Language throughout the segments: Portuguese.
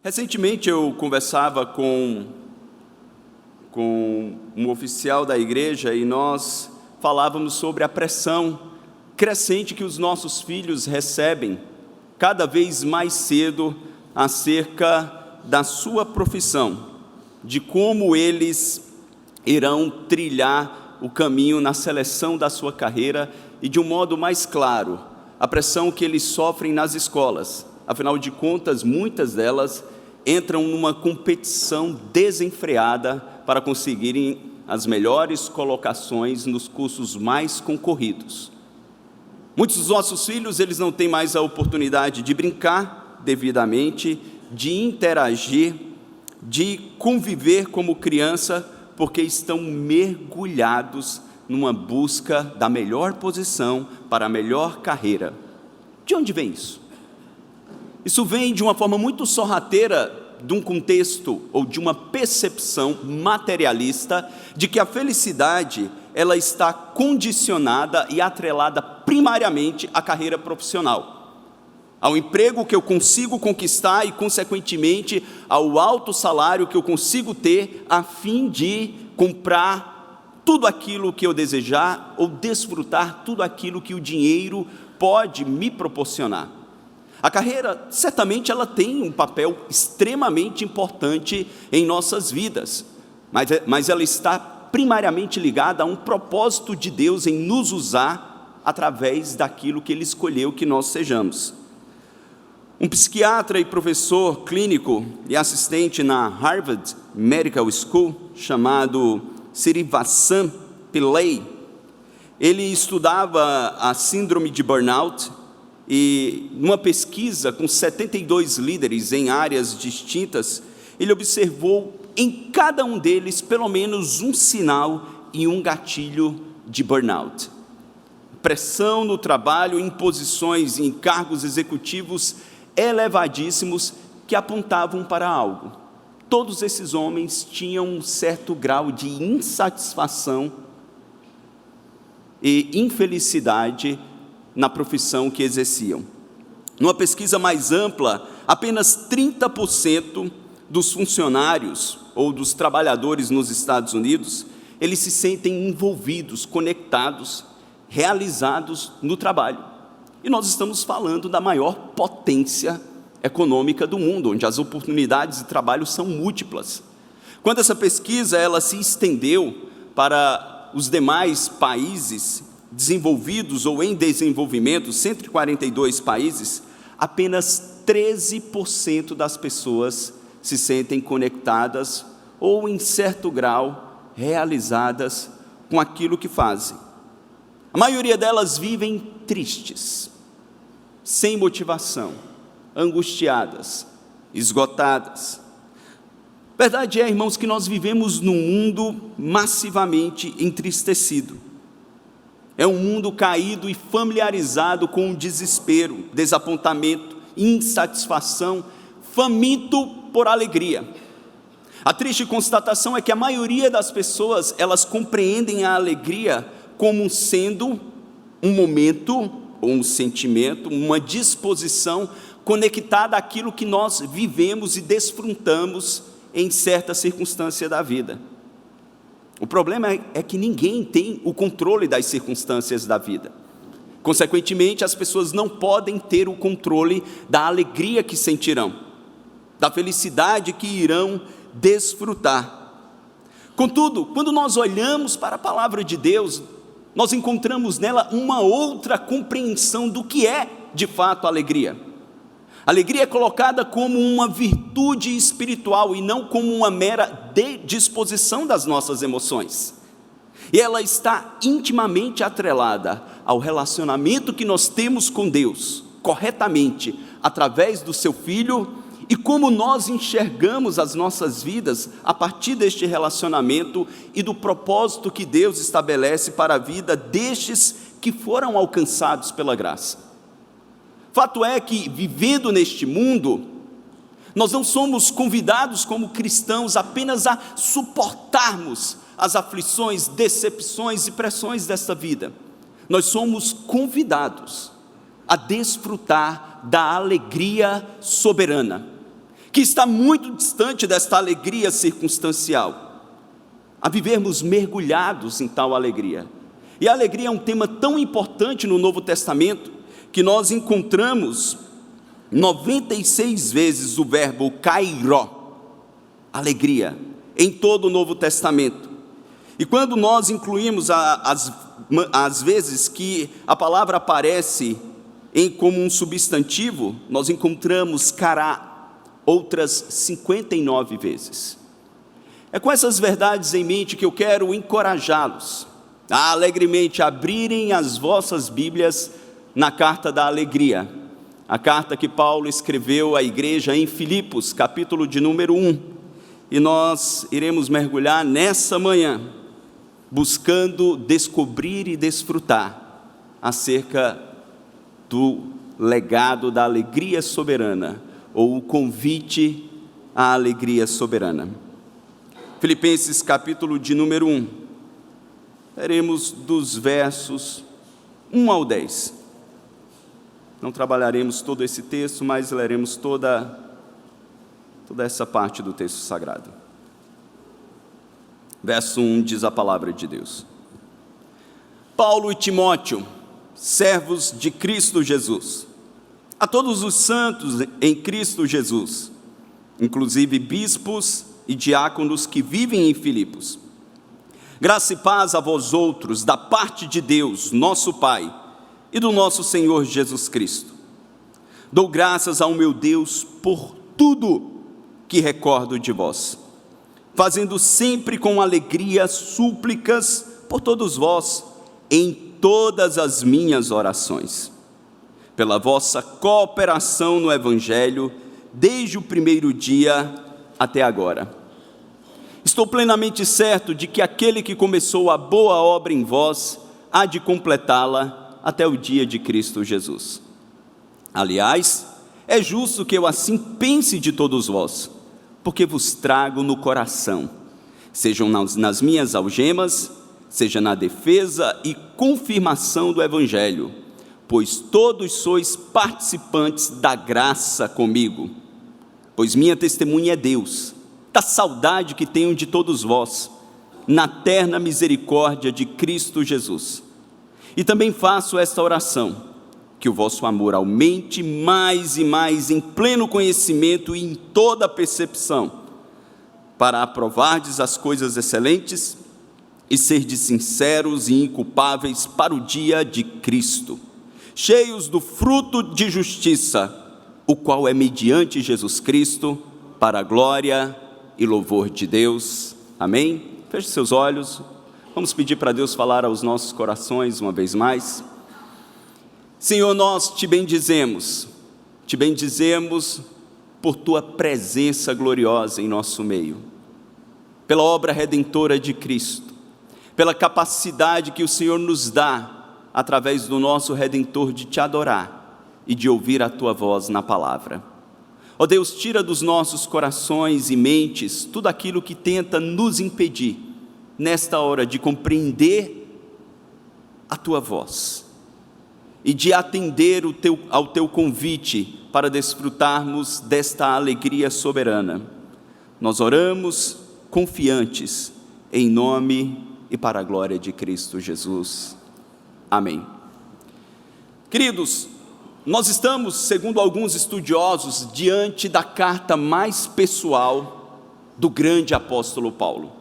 Recentemente eu conversava com um oficial da igreja e nós falávamos sobre a pressão crescente que os nossos filhos recebem cada vez mais cedo acerca da sua profissão, de como eles irão trilhar o caminho na seleção da sua carreira e, de um modo mais claro, a pressão que eles sofrem nas escolas. Afinal de contas, muitas delas entram numa competição desenfreada para conseguirem as melhores colocações nos cursos mais concorridos. Muitos dos nossos filhos, eles não têm mais a oportunidade de brincar devidamente, de interagir, de conviver como criança, porque estão mergulhados numa busca da melhor posição para a melhor carreira. De onde vem isso? Isso vem de uma forma muito sorrateira de um contexto ou de uma percepção materialista de que a felicidade ela está condicionada e atrelada primariamente à carreira profissional, ao emprego que eu consigo conquistar e, consequentemente, ao alto salário que eu consigo ter a fim de comprar tudo aquilo que eu desejar ou desfrutar tudo aquilo que o dinheiro pode me proporcionar. A carreira, certamente, ela tem um papel extremamente importante em nossas vidas, mas ela está primariamente ligada a um propósito de Deus em nos usar através daquilo que Ele escolheu que nós sejamos. Um psiquiatra e professor clínico e assistente na Harvard Medical School, chamado Srinivasan Pillai, ele estudava a síndrome de burnout e, numa pesquisa com 72 líderes em áreas distintas, ele observou em cada um deles pelo menos um sinal e um gatilho de burnout. Pressão no trabalho, imposições em cargos executivos elevadíssimos que apontavam para algo. Todos esses homens tinham um certo grau de insatisfação e infelicidade na profissão que exerciam. Numa pesquisa mais ampla, apenas 30% dos funcionários ou dos trabalhadores nos Estados Unidos, eles se sentem envolvidos, conectados, realizados no trabalho. E nós estamos falando da maior potência econômica do mundo, onde as oportunidades de trabalho são múltiplas. Quando essa pesquisa ela se estendeu para os demais países desenvolvidos ou em desenvolvimento, 142 países, apenas 13% das pessoas se sentem conectadas ou, em certo grau, realizadas com aquilo que fazem. A maioria delas vivem tristes, sem motivação, angustiadas, esgotadas. Verdade é, irmãos, que nós vivemos num mundo massivamente entristecido. É um mundo caído e familiarizado com o desespero, desapontamento, insatisfação, faminto por alegria. A triste constatação é que a maioria das pessoas, elas compreendem a alegria como sendo um momento, ou um sentimento, uma disposição conectada àquilo que nós vivemos e desfrutamos em certa circunstância da vida. O problema é que ninguém tem o controle das circunstâncias da vida. Consequentemente, as pessoas não podem ter o controle da alegria que sentirão, da felicidade que irão desfrutar. Contudo, quando nós olhamos para a palavra de Deus, nós encontramos nela uma outra compreensão do que é, de fato, alegria. Alegria é colocada como uma virtude espiritual e não como uma mera disposição das nossas emoções. E ela está intimamente atrelada ao relacionamento que nós temos com Deus, corretamente, através do seu Filho, e como nós enxergamos as nossas vidas a partir deste relacionamento e do propósito que Deus estabelece para a vida destes que foram alcançados pela graça. Fato é que, vivendo neste mundo, nós não somos convidados como cristãos apenas a suportarmos as aflições, decepções e pressões desta vida. Nós somos convidados a desfrutar da alegria soberana, que está muito distante desta alegria circunstancial, a vivermos mergulhados em tal alegria. E a alegria é um tema tão importante no Novo Testamento, que nós encontramos 96 vezes o verbo kairó, alegria, em todo o Novo Testamento. E quando nós incluímos as vezes que a palavra aparece como um substantivo, nós encontramos kará outras 59 vezes. É com essas verdades em mente que eu quero encorajá-los a alegremente abrirem as vossas Bíblias na carta da alegria, a carta que Paulo escreveu à igreja em Filipos, capítulo de número 1, e nós iremos mergulhar nessa manhã, buscando descobrir e desfrutar acerca do legado da alegria soberana, ou o convite à alegria soberana. Filipenses capítulo de número 1, leremos dos versos 1 ao 10. Não trabalharemos todo esse texto, mas leremos toda essa parte do texto sagrado. Verso 1 diz a palavra de Deus: Paulo e Timóteo, servos de Cristo Jesus, a todos os santos em Cristo Jesus, inclusive bispos e diáconos que vivem em Filipos, graça e paz a vós outros, da parte de Deus, nosso Pai, e do nosso Senhor Jesus Cristo. Dou graças ao meu Deus por tudo que recordo de vós, fazendo sempre com alegria súplicas por todos vós, em todas as minhas orações, pela vossa cooperação no Evangelho, desde o primeiro dia até agora. Estou plenamente certo de que aquele que começou a boa obra em vós, há de completá-la até o dia de Cristo Jesus. Aliás, é justo que eu assim pense de todos vós, porque vos trago no coração, sejam nas minhas algemas, seja na defesa e confirmação do Evangelho, pois todos sois participantes da graça comigo. Pois minha testemunha é Deus, da saudade que tenho de todos vós, na terna misericórdia de Cristo Jesus. E também faço esta oração, que o vosso amor aumente mais e mais em pleno conhecimento e em toda percepção, para aprovardes as coisas excelentes e serdes sinceros e inculpáveis para o dia de Cristo, cheios do fruto de justiça, o qual é mediante Jesus Cristo, para a glória e louvor de Deus. Amém? Feche seus olhos, vamos pedir para Deus falar aos nossos corações uma vez mais. Senhor, nós te bendizemos por tua presença gloriosa em nosso meio, pela obra redentora de Cristo, pela capacidade que o Senhor nos dá, através do nosso Redentor, de te adorar e de ouvir a tua voz na palavra. Ó Deus, tira dos nossos corações e mentes tudo aquilo que tenta nos impedir, nesta hora, de compreender a tua voz e de atender ao teu convite para desfrutarmos desta alegria soberana. Nós oramos confiantes, em nome e para a glória de Cristo Jesus. Amém. Queridos, nós estamos, segundo alguns estudiosos, diante da carta mais pessoal do grande apóstolo Paulo.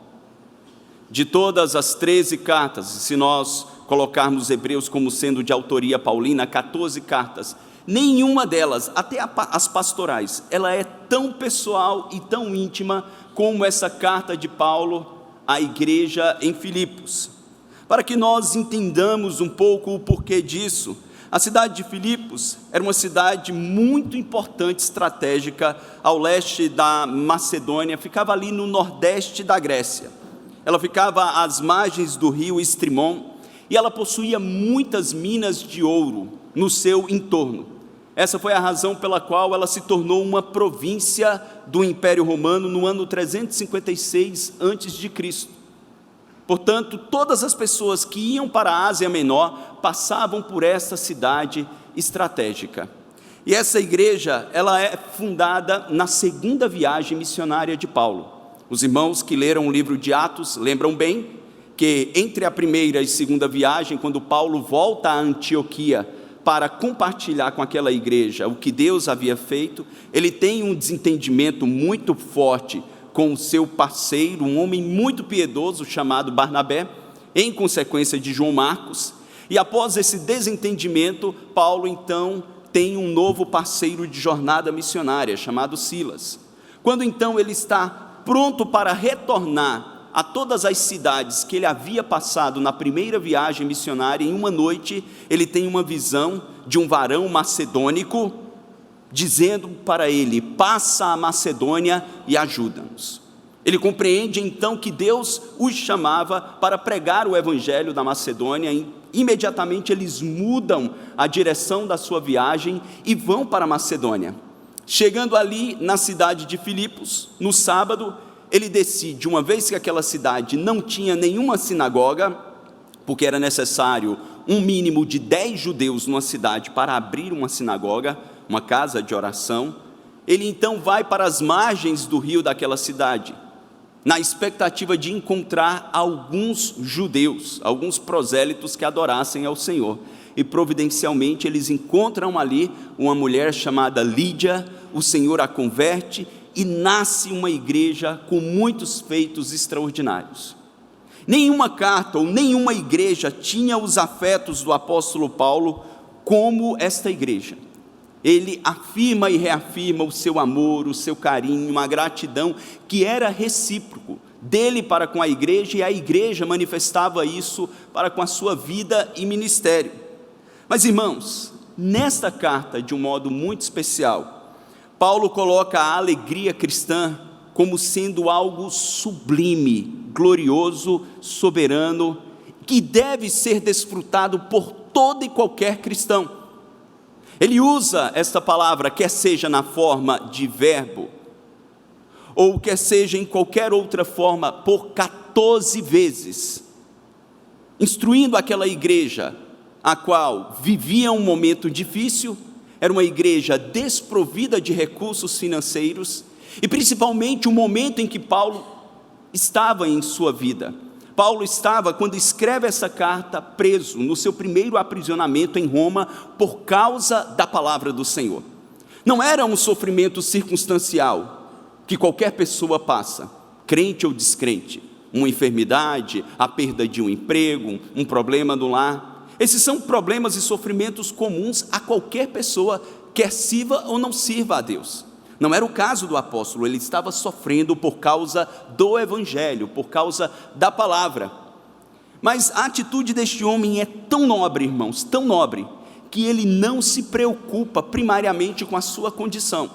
De todas as 13 cartas, se nós colocarmos Hebreus como sendo de autoria paulina, 14 cartas, nenhuma delas, até as pastorais, ela é tão pessoal e tão íntima como essa carta de Paulo à igreja em Filipos. Para que nós entendamos um pouco o porquê disso, a cidade de Filipos era uma cidade muito importante, estratégica, ao leste da Macedônia, ficava ali no nordeste da Grécia. Ela ficava às margens do rio Estrimon, e ela possuía muitas minas de ouro no seu entorno. Essa foi a razão pela qual ela se tornou uma província do Império Romano no ano 356 a.C. Portanto, todas as pessoas que iam para a Ásia Menor passavam por esta cidade estratégica. E essa igreja, ela é fundada na segunda viagem missionária de Paulo. Os irmãos que leram o livro de Atos lembram bem que entre a primeira e segunda viagem, quando Paulo volta a Antioquia para compartilhar com aquela igreja o que Deus havia feito, ele tem um desentendimento muito forte com o seu parceiro, um homem muito piedoso chamado Barnabé, em consequência de João Marcos. E após esse desentendimento, Paulo então tem um novo parceiro de jornada missionária, chamado Silas. Quando então ele está pronto para retornar a todas as cidades que ele havia passado na primeira viagem missionária, em uma noite ele tem uma visão de um varão macedônico, dizendo para ele: passa a Macedônia e ajuda-nos. Ele compreende então que Deus os chamava para pregar o evangelho da Macedônia. Imediatamente eles mudam a direção da sua viagem e vão para a Macedônia. Chegando ali na cidade de Filipos, no sábado, ele decide, uma vez que aquela cidade não tinha nenhuma sinagoga, porque era necessário um mínimo de 10 judeus numa cidade para abrir uma sinagoga, uma casa de oração, ele então vai para as margens do rio daquela cidade, na expectativa de encontrar alguns judeus, alguns prosélitos que adorassem ao Senhor. E providencialmente eles encontram ali uma mulher chamada Lídia, o Senhor a converte e nasce uma igreja com muitos feitos extraordinários. Nenhuma carta ou nenhuma igreja tinha os afetos do apóstolo Paulo como esta igreja. Ele afirma e reafirma o seu amor, o seu carinho, a gratidão que era recíproco dele para com a igreja, e a igreja manifestava isso para com a sua vida e ministério. Mas, irmãos, nesta carta, de um modo muito especial, Paulo coloca a alegria cristã como sendo algo sublime, glorioso, soberano, que deve ser desfrutado por todo e qualquer cristão. Ele usa esta palavra, quer seja na forma de verbo, ou quer seja em qualquer outra forma, por 14 vezes, instruindo aquela igreja, a qual vivia um momento difícil. Era uma igreja desprovida de recursos financeiros, e principalmente o momento em que Paulo estava em sua vida. Paulo estava, quando escreve essa carta, preso no seu primeiro aprisionamento em Roma, por causa da palavra do Senhor. Não era um sofrimento circunstancial, que qualquer pessoa passa, crente ou descrente, uma enfermidade, a perda de um emprego, um problema no lar. Esses são problemas e sofrimentos comuns a qualquer pessoa, quer sirva ou não sirva a Deus. Não era o caso do apóstolo, ele estava sofrendo por causa do evangelho, por causa da palavra. Mas a atitude deste homem é tão nobre, irmãos, tão nobre, que ele não se preocupa primariamente com a sua condição.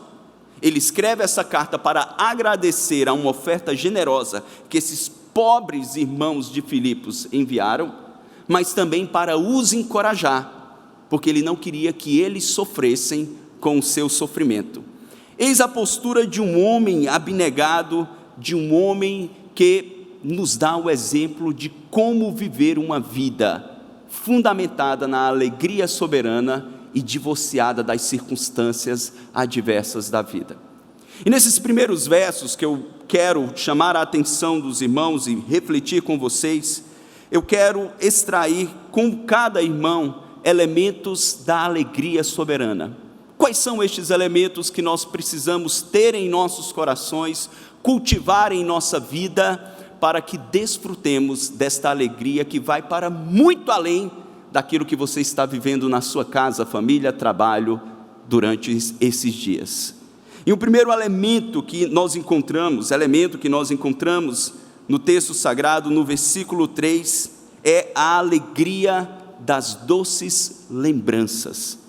Ele escreve essa carta para agradecer a uma oferta generosa que esses pobres irmãos de Filipos enviaram, mas também para os encorajar, porque ele não queria que eles sofressem com o seu sofrimento. Eis a postura de um homem abnegado, de um homem que nos dá o exemplo de como viver uma vida fundamentada na alegria soberana e divorciada das circunstâncias adversas da vida. E nesses primeiros versos que eu quero chamar a atenção dos irmãos e refletir com vocês, eu quero extrair com cada irmão elementos da alegria soberana. Quais são estes elementos que nós precisamos ter em nossos corações, cultivar em nossa vida, para que desfrutemos desta alegria que vai para muito além daquilo que você está vivendo na sua casa, família, trabalho, durante esses dias? E o primeiro elemento que nós encontramos no texto sagrado, no versículo 3, é a alegria das doces lembranças.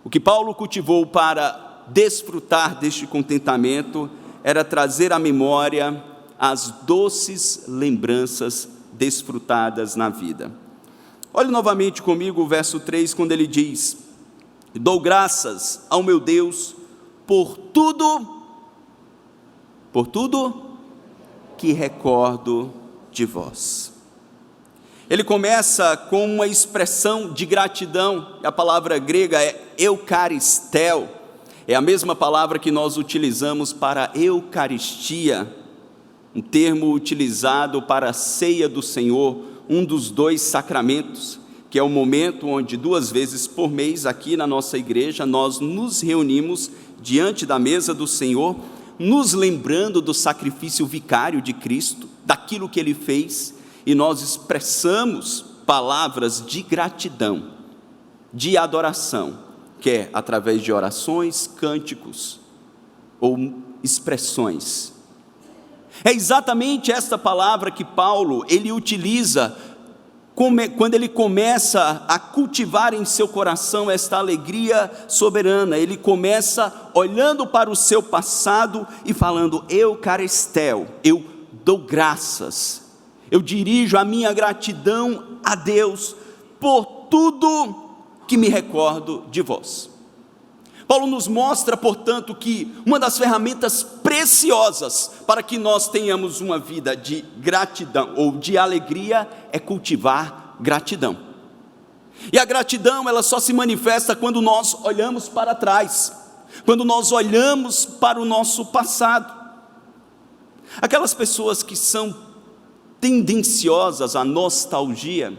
O que Paulo cultivou para desfrutar deste contentamento era trazer à memória as doces lembranças desfrutadas na vida. Olhe novamente comigo o verso 3, quando ele diz: dou graças ao meu Deus por tudo que recordo de vós. Ele começa com uma expressão de gratidão, a palavra grega é eucaristel, é a mesma palavra que nós utilizamos para Eucaristia, um termo utilizado para a ceia do Senhor, um dos 2 sacramentos, que é o momento onde 2 vezes por mês, aqui na nossa igreja, nós nos reunimos diante da mesa do Senhor, nos lembrando do sacrifício vicário de Cristo, daquilo que Ele fez, e nós expressamos palavras de gratidão, de adoração, quer através de orações, cânticos ou expressões. É exatamente esta palavra que Paulo, ele utiliza quando ele começa a cultivar em seu coração esta alegria soberana. Ele começa olhando para o seu passado e falando: eucaristel, eu dou graças, eu dirijo a minha gratidão a Deus por tudo que me recordo de vós. Paulo nos mostra, portanto, que uma das ferramentas preciosas para que nós tenhamos uma vida de gratidão ou de alegria é cultivar gratidão. E a gratidão, ela só se manifesta quando nós olhamos para trás, quando nós olhamos para o nosso passado. Aquelas pessoas que são tendenciosas à nostalgia,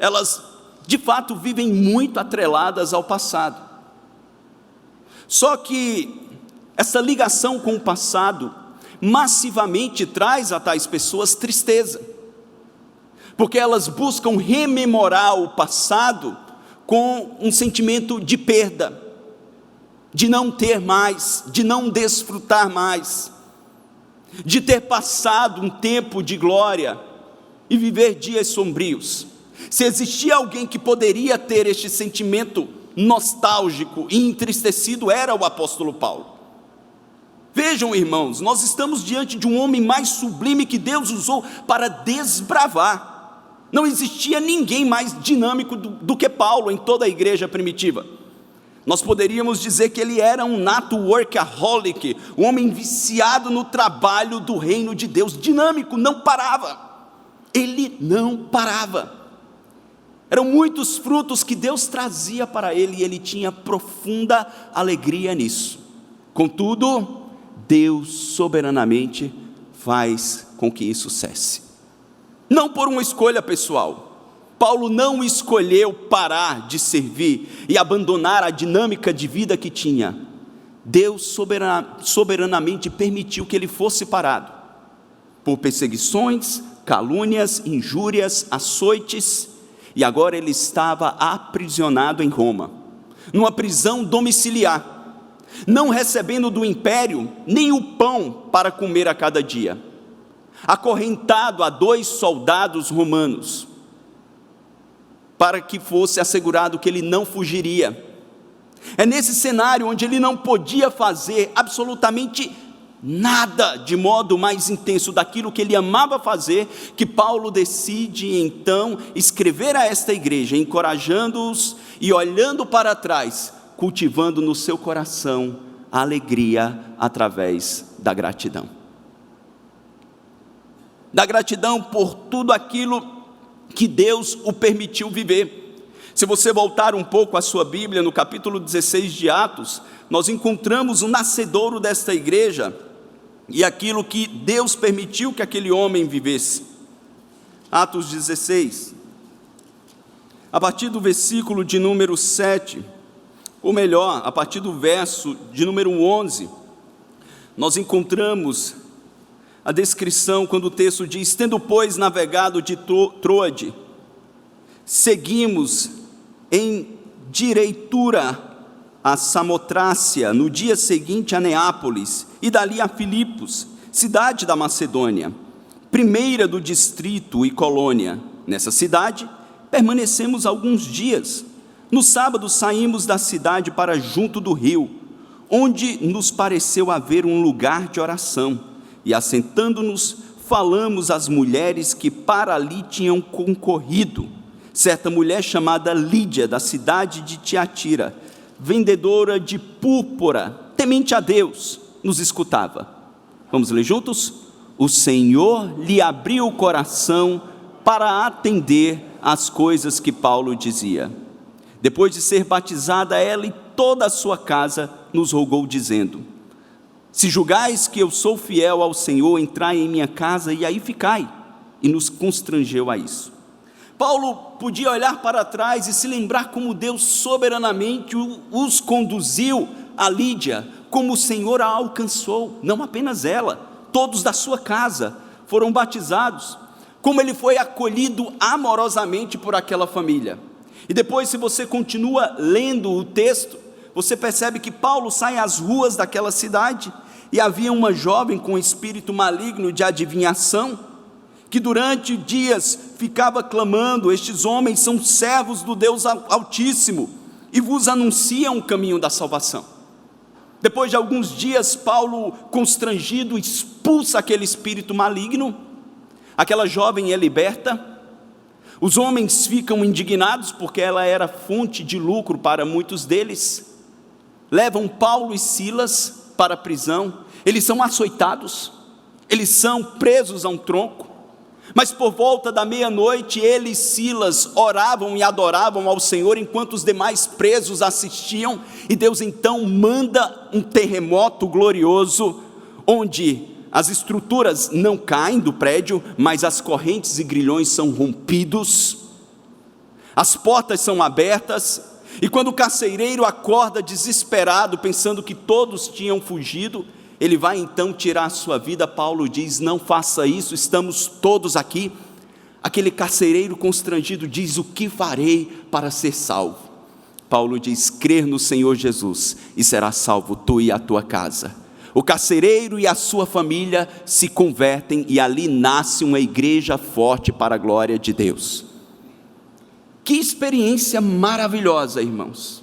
elas de fato vivem muito atreladas ao passado. Só que essa ligação com o passado massivamente traz a tais pessoas tristeza, porque elas buscam rememorar o passado com um sentimento de perda, de não ter mais, de não desfrutar mais, de ter passado um tempo de glória e viver dias sombrios. Se existia alguém que poderia ter este sentimento nostálgico e entristecido, era o apóstolo Paulo. Vejam, irmãos, nós estamos diante de um homem mais sublime que Deus usou para desbravar. Não existia ninguém mais dinâmico do que Paulo em toda a igreja primitiva. Nós poderíamos dizer que ele era um nato workaholic, um homem viciado no trabalho do reino de Deus, dinâmico, não parava. Ele não parava. Eram muitos frutos que Deus trazia para ele, e ele tinha profunda alegria nisso. Contudo, Deus soberanamente faz com que isso cesse. Não por uma escolha pessoal. Paulo não escolheu parar de servir e abandonar a dinâmica de vida que tinha. Deus soberanamente permitiu que ele fosse parado por perseguições, calúnias, injúrias, açoites. E agora ele estava aprisionado em Roma, numa prisão domiciliar, não recebendo do império nem o pão para comer a cada dia, acorrentado a 2 soldados romanos, para que fosse assegurado que ele não fugiria. É nesse cenário onde ele não podia fazer absolutamente nada de modo mais intenso daquilo que ele amava fazer, que Paulo decide então escrever a esta igreja, encorajando-os e olhando para trás, cultivando no seu coração a alegria através da gratidão. Da gratidão por tudo aquilo que Deus o permitiu viver. Se você voltar um pouco à sua Bíblia, no capítulo 16 de Atos, nós encontramos o nascedouro desta igreja, e aquilo que Deus permitiu que aquele homem vivesse. Atos 16, a partir do versículo de número 7, ou melhor, a partir do verso de número 11, nós encontramos a descrição quando o texto diz: tendo pois navegado de Troade, seguimos em direitura a Samotrácia, no dia seguinte a Neápolis, e dali a Filipos, cidade da Macedônia, primeira do distrito e colônia. Nessa cidade permanecemos alguns dias. No sábado saímos da cidade para junto do rio, onde nos pareceu haver um lugar de oração, e assentando-nos, falamos às mulheres que para ali tinham concorrido. Certa mulher chamada Lídia, da cidade de Tiatira, vendedora de púrpura, temente a Deus, nos escutava. Vamos ler juntos? O Senhor lhe abriu o coração para atender às coisas que Paulo dizia. Depois de ser batizada, ela e toda a sua casa nos rogou, dizendo: se julgais que eu sou fiel ao Senhor, entrai em minha casa e aí ficai. E nos constrangeu a isso. Paulo podia olhar para trás e se lembrar como Deus soberanamente os conduziu a Lídia, como o Senhor a alcançou, não apenas ela, todos da sua casa foram batizados, como ele foi acolhido amorosamente por aquela família. E depois, se você continua lendo o texto, você percebe que Paulo sai às ruas daquela cidade, e havia uma jovem com espírito maligno de adivinhação, que durante dias ficava clamando: estes homens são servos do Deus Altíssimo, e vos anunciam o caminho da salvação. Depois de alguns dias, Paulo, constrangido, expulsa aquele espírito maligno, aquela jovem é liberta. Os homens ficam indignados, porque ela era fonte de lucro para muitos deles. Levam Paulo e Silas para a prisão, eles são açoitados, eles são presos a um tronco, mas por volta da meia-noite, ele e Silas oravam e adoravam ao Senhor, enquanto os demais presos assistiam, e Deus então manda um terremoto glorioso, onde as estruturas não caem do prédio, mas as correntes e grilhões são rompidos, as portas são abertas, e quando o carcereiro acorda desesperado, pensando que todos tinham fugido, ele vai então tirar a sua vida. Paulo diz: não faça isso, estamos todos aqui. Aquele carcereiro constrangido diz: o que farei para ser salvo? Paulo diz: crer no Senhor Jesus e serás salvo tu e a tua casa. O carcereiro e a sua família se convertem, e ali nasce uma igreja forte para a glória de Deus. Que experiência maravilhosa, irmãos!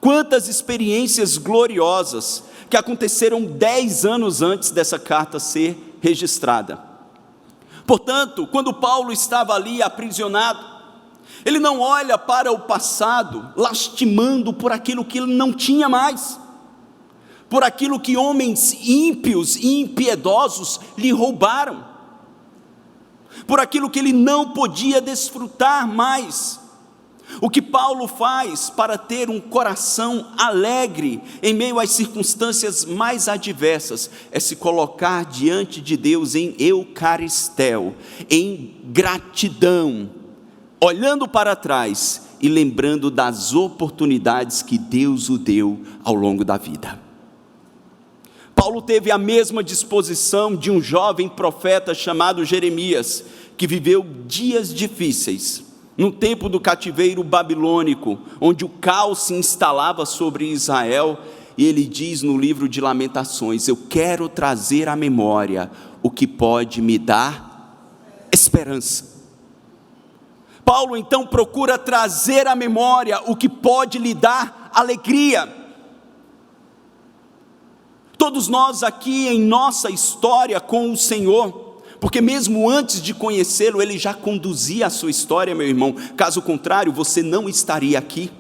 Quantas experiências gloriosas que aconteceram 10 anos antes dessa carta ser registrada. Portanto, quando Paulo estava ali aprisionado, ele não olha para o passado lastimando por aquilo que ele não tinha mais, por aquilo que homens ímpios e impiedosos lhe roubaram, por aquilo que ele não podia desfrutar mais. O que Paulo faz para ter um coração alegre em meio às circunstâncias mais adversas é se colocar diante de Deus em eucaristéu, em gratidão, olhando para trás e lembrando das oportunidades que Deus o deu ao longo da vida. Paulo teve a mesma disposição de um jovem profeta chamado Jeremias, que viveu dias difíceis no tempo do cativeiro babilônico, onde o caos se instalava sobre Israel, e ele diz no livro de Lamentações: eu quero trazer à memória o que pode me dar esperança. Paulo então procura trazer à memória o que pode lhe dar alegria. Todos nós aqui em nossa história com o Senhor, porque mesmo antes de conhecê-lo, ele já conduzia a sua história, meu irmão. Caso contrário, você não estaria aqui.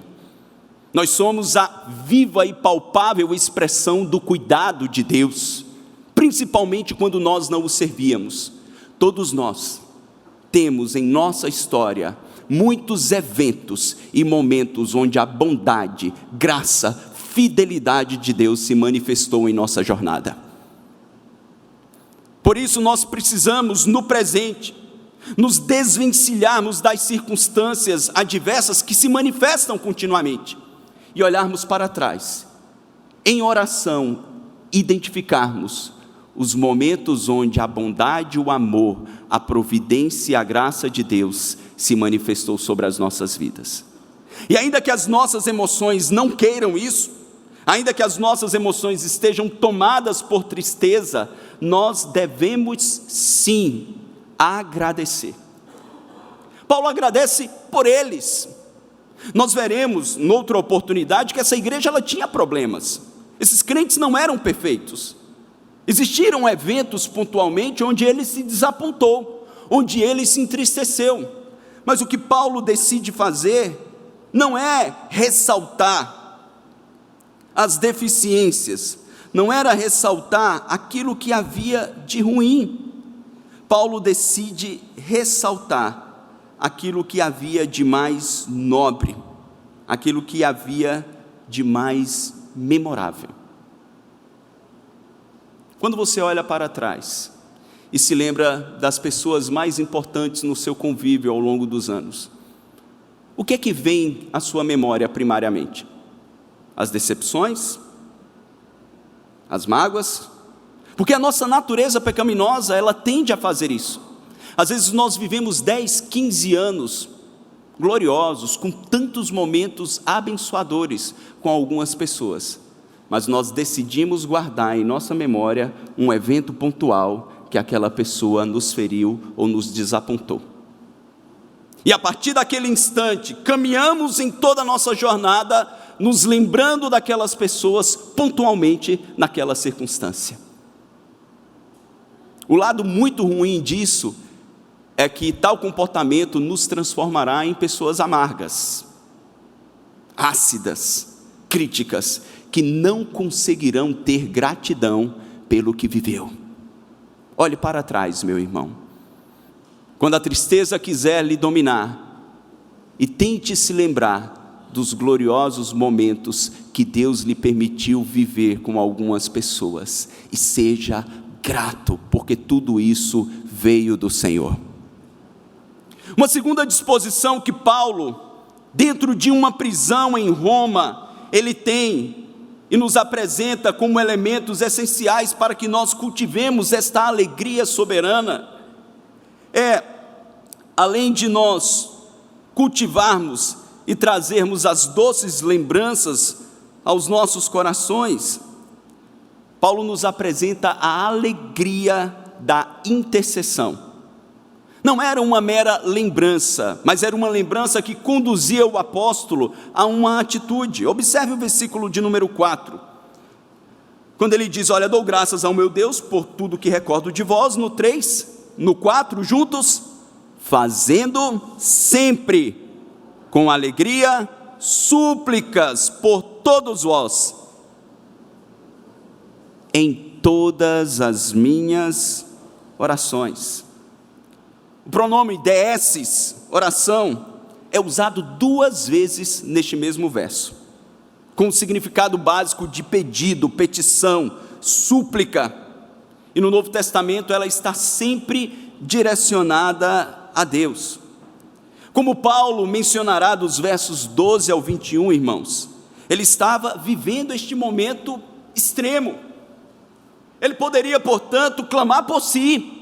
Nós somos a viva e palpável expressão do cuidado de Deus, principalmente quando nós não o servíamos. Todos nós temos em nossa história muitos eventos e momentos onde a bondade, graça, fidelidade de Deus se manifestou em nossa jornada. Por isso nós precisamos, no presente, nos desvencilharmos das circunstâncias adversas que se manifestam continuamente e olharmos para trás, em oração, identificarmos os momentos onde a bondade, o amor, a providência e a graça de Deus se manifestou sobre as nossas vidas. E ainda que as nossas emoções não queiram isso, ainda que as nossas emoções estejam tomadas por tristeza, nós devemos sim agradecer. Paulo agradece por eles. Nós veremos noutra oportunidade que essa igreja ela tinha problemas. Esses crentes não eram perfeitos. Existiram eventos pontualmente onde ele se desapontou, onde ele se entristeceu. Mas o que Paulo decide fazer não é ressaltar as deficiências, não era ressaltar aquilo que havia de ruim. Paulo decide ressaltar aquilo que havia de mais nobre. aquilo que havia de mais memorável. Quando você olha para trás e se lembra das pessoas mais importantes no seu convívio ao longo dos anos, o que é que vem à sua memória primariamente? As decepções? As mágoas? Porque a nossa natureza pecaminosa, ela tende a fazer isso. Às vezes nós vivemos 10, 15 anos gloriosos, com tantos momentos abençoadores com algumas pessoas, mas nós decidimos guardar em nossa memória um evento pontual que aquela pessoa nos feriu ou nos desapontou. E a partir daquele instante, caminhamos em toda a nossa jornada, nos lembrando daquelas pessoas pontualmente naquela circunstância. O lado muito ruim disso é que tal comportamento nos transformará em pessoas amargas, ácidas, críticas, que não conseguirão ter gratidão pelo que viveu. Olhe para trás, meu irmão. Quando a tristeza quiser lhe dominar, e tente se lembrar dos gloriosos momentos que Deus lhe permitiu viver com algumas pessoas, e seja grato, porque tudo isso veio do Senhor. Uma segunda disposição que Paulo, dentro de uma prisão em Roma, ele tem e nos apresenta como elementos essenciais para que nós cultivemos esta alegria soberana, além de nós cultivarmos e trazermos as doces lembranças aos nossos corações, Paulo nos apresenta a alegria da intercessão. Não era uma mera lembrança, mas era uma lembrança que conduzia o apóstolo a uma atitude. Observe o versículo de número 4, quando ele diz: olha, dou graças ao meu Deus por tudo que recordo de vós. No 3, no 4, juntos, fazendo sempre com alegria súplicas por todos vós, em todas as minhas orações. O pronome deesses, oração, é usado 2 vezes neste mesmo verso, com o significado básico de pedido, petição, súplica. E no Novo Testamento ela está sempre direcionada a Deus. Como Paulo mencionará dos versos 12 ao 21, irmãos, ele estava vivendo este momento extremo. Ele poderia, portanto, clamar por si.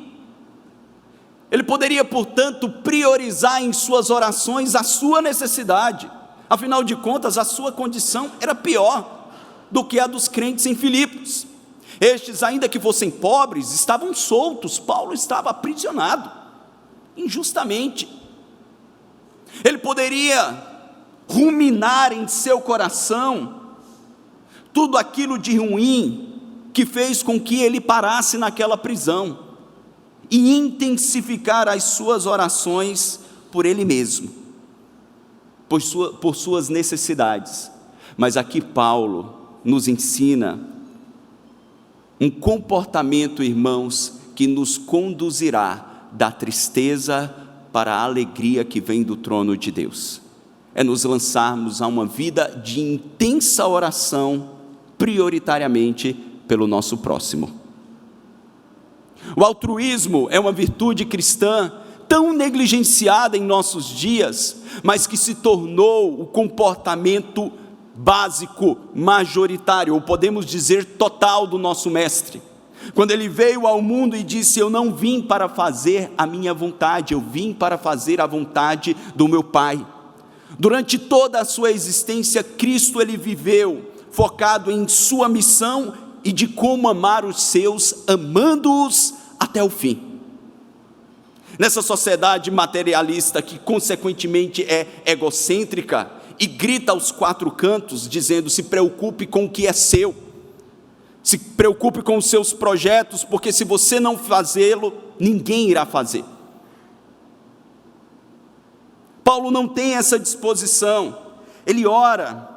Ele poderia, portanto, priorizar em suas orações a sua necessidade. Afinal de contas, a sua condição era pior do que a dos crentes em Filipos. Estes, ainda que fossem pobres, estavam soltos. Paulo estava aprisionado, injustamente. Ele poderia ruminar em seu coração tudo aquilo de ruim que fez com que ele parasse naquela prisão, e intensificar as suas orações por ele mesmo, por suas necessidades. Mas aqui Paulo nos ensina um comportamento, irmãos, que nos conduzirá da tristeza para a alegria que vem do trono de Deus. É nos lançarmos a uma vida de intensa oração, prioritariamente pelo nosso próximo. O altruísmo é uma virtude cristã tão negligenciada em nossos dias, mas que se tornou o comportamento básico, majoritário, ou podemos dizer total, do nosso mestre. Quando ele veio ao mundo e disse: eu não vim para fazer a minha vontade, eu vim para fazer a vontade do meu Pai. Durante toda a sua existência, Cristo ele viveu focado em sua missão e de como amar os seus, amando-os até o fim. Nessa sociedade materialista que consequentemente é egocêntrica e grita aos 4 cantos dizendo: se preocupe com o que é seu, se preocupe com os seus projetos, porque se você não fazê-lo, ninguém irá fazer. Paulo não tem essa disposição. Ele ora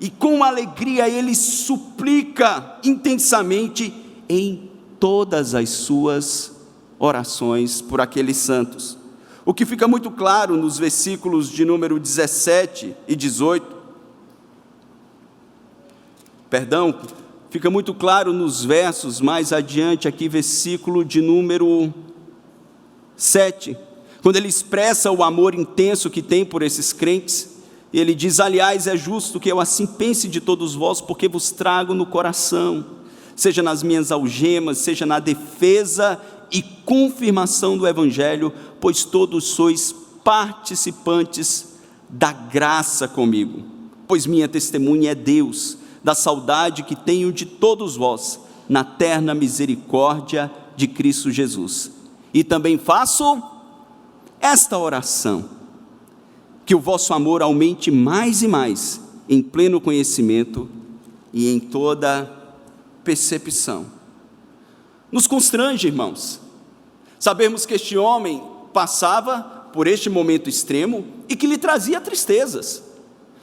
e com alegria ele suplica intensamente em todas as suas orações por aqueles santos. O que fica muito claro nos versículos de número 17 e 18, Fica muito claro nos versos mais adiante, aqui versículo de número 7, quando ele expressa o amor intenso que tem por esses crentes, e ele diz: aliás, é justo que eu assim pense de todos vós, porque vos trago no coração, seja nas minhas algemas, seja na defesa e confirmação do Evangelho, pois todos sois participantes da graça comigo, pois minha testemunha é Deus, da saudade que tenho de todos vós, na terna misericórdia de Cristo Jesus. E também faço esta oração, que o vosso amor aumente mais e mais, em pleno conhecimento e em toda percepção. Nos constrange, irmãos, sabermos que este homem passava por este momento extremo e que lhe trazia tristezas.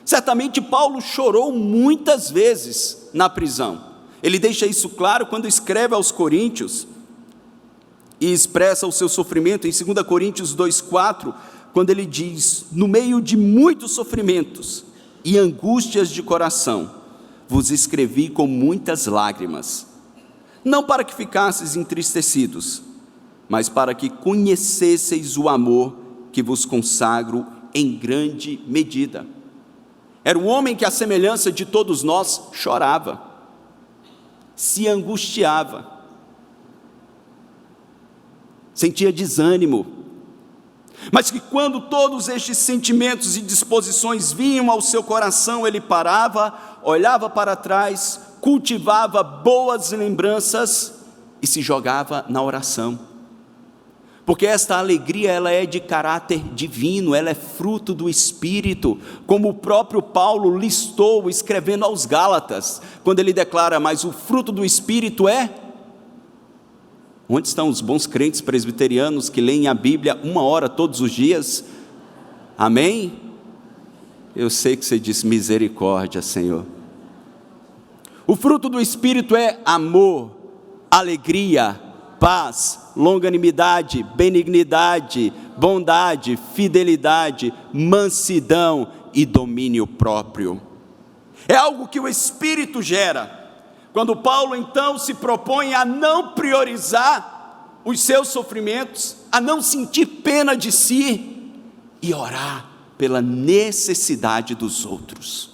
Certamente Paulo chorou muitas vezes na prisão. Ele deixa isso claro quando escreve aos Coríntios e expressa o seu sofrimento em 2 Coríntios 2,4, quando ele diz: no meio de muitos sofrimentos e angústias de coração, vos escrevi com muitas lágrimas, não para que ficasseis entristecidos, mas para que conhecesseis o amor que vos consagro em grande medida. Era um homem que, à semelhança de todos nós, chorava, se angustiava, sentia desânimo, mas que quando todos estes sentimentos e disposições vinham ao seu coração, ele parava, olhava para trás, cultivava boas lembranças e se jogava na oração. Porque esta alegria, ela é de caráter divino, ela é fruto do Espírito, como o próprio Paulo listou escrevendo aos Gálatas, quando ele declara: mas o fruto do Espírito é... Onde estão os bons crentes presbiterianos que leem a Bíblia 1 hora todos os dias? Amém? Eu sei que você disse misericórdia, Senhor. O fruto do Espírito é amor, alegria, paz, longanimidade, benignidade, bondade, fidelidade, mansidão e domínio próprio. É algo que o Espírito gera. Quando Paulo então se propõe a não priorizar os seus sofrimentos, a não sentir pena de si e orar pela necessidade dos outros.